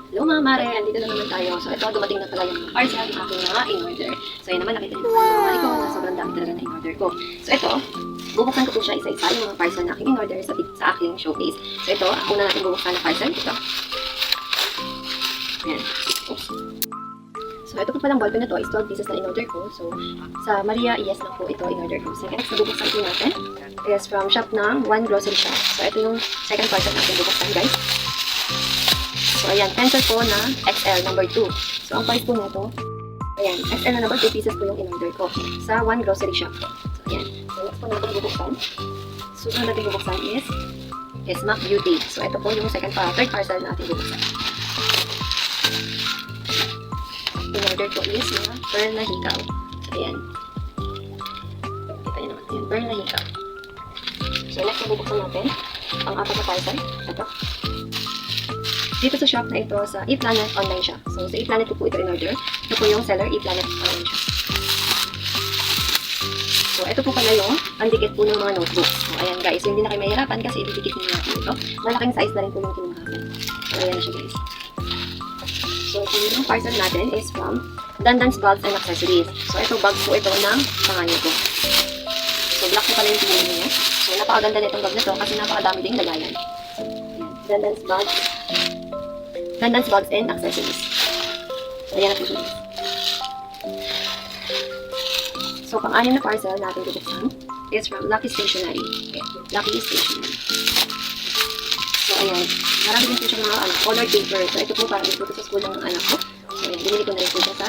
Hello mga mare, andito na naman tayo. So ito, dumating na pala yung parcel ng aking mga in-order. So yan naman, nakita niyo sa mga ikaw na sobrang dami talaga na in-order ko. So ito, bubuksan ko po siya isa-isa yung mga parcel na aking in-order sa aking showcase. So ito, una natin bubuksan na parcel. Ito. Ayan. Oops. So ito po palang ballpen na to is 12 pieces na in-order ko. So sa Maria Yes lang po ito in-order ko. So next na bubuksan po natin is from shop ng One Grocery Shop. So ito yung second parcel natin bubuksan, guys. So, ayan, pencil po na XL number 2. So, ang price po nito, ayan, XL na number 2 pieces po yung in-order ko sa One Grocery Shop. So, ayan. So, next po natin bubuksan. Susunod natin bubuksan is MAC Beauty. So, ito po yung third parcel na ating bubuksan. In-order ko is mga pearl na hikaw. So, ayan. Kita nyo naman, ayan, pearl na hikaw. So, next na bubuksan natin ang apat na parcel. Ito. Dito sa shop na ito, sa ePlanet Online Shop. So, sa ePlanet ko po ito in-order. Ito po yung seller, ePlanet Online Shop. So, ito po pala yung pandikit po ng mga notebooks. So, ayan guys, hindi na kayo mahirapan kasi ididikit nyo natin ito. Malaking size na rin po yung kinuha natin. So, ayan na siya guys. So, yung parcel natin is from Dandan's Bags and Accessories. So, ito bag po ito ng panganay ko. So, black po pala yung pinili niya. So, napakaganda nitong bag na to kasi napakadami ding lagayan. So, ayan. Dandan's Bags and Accessories. So, ayan na po siya. So, pang-anim na parcel natin bubuksan is from Lucky Stationery. Okay. Lucky Stationery. So, ayan. Marami din po siya mga colored paper. So, ito po para dito sa school ng anak ko. So, ayan. Binili ko na rin po siya sa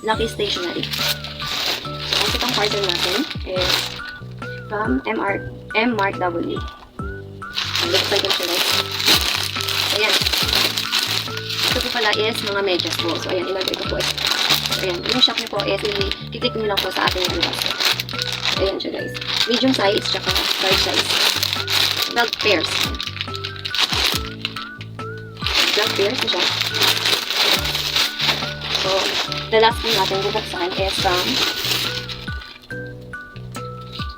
Lucky Stationery. So, ang itong parcel natin is from M-Mark W. Buksan ko siya guys. So, ayan. Ito po pala is mga medyas po. So, ayan, in-order ko po. So, ayan, yung shop niyo po is i-click nyo lang po sa ating video. So, ayan siya guys. Medium size, tsaka large size. 12 pairs. 12 pairs na siya. So, the last thing natin bubuksan is from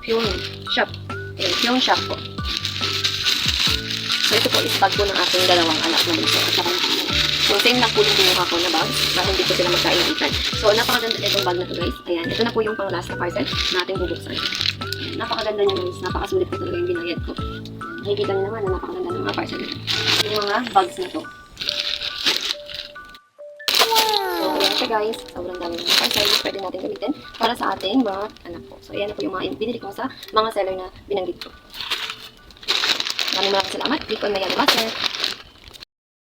Pyong Shop. Ayan, Pyong Shop po. So, ito po is bag po ng ating dalawang anak na dito. At saka so, same lang po yung kinuha ko na bag para hindi po sila magkainitan. So, napakaganda itong bag na to guys. Ayan, ito na po yung pang last na parcel na ating bubuksan. Ayan, napakaganda niya guys. Napakasulit po talaga yung binayad ko. Nakikita niyo naman na napakaganda ng mga parcel. Yung mga bags na to. So, ayan siya guys. Sobrang dami ng parcel. Pwede natin gamitin para sa ating mga anak ko. So, ayan na po yung mga binili ko sa mga seller na binanggit ko. Maraming salamat. Click on my yellow button.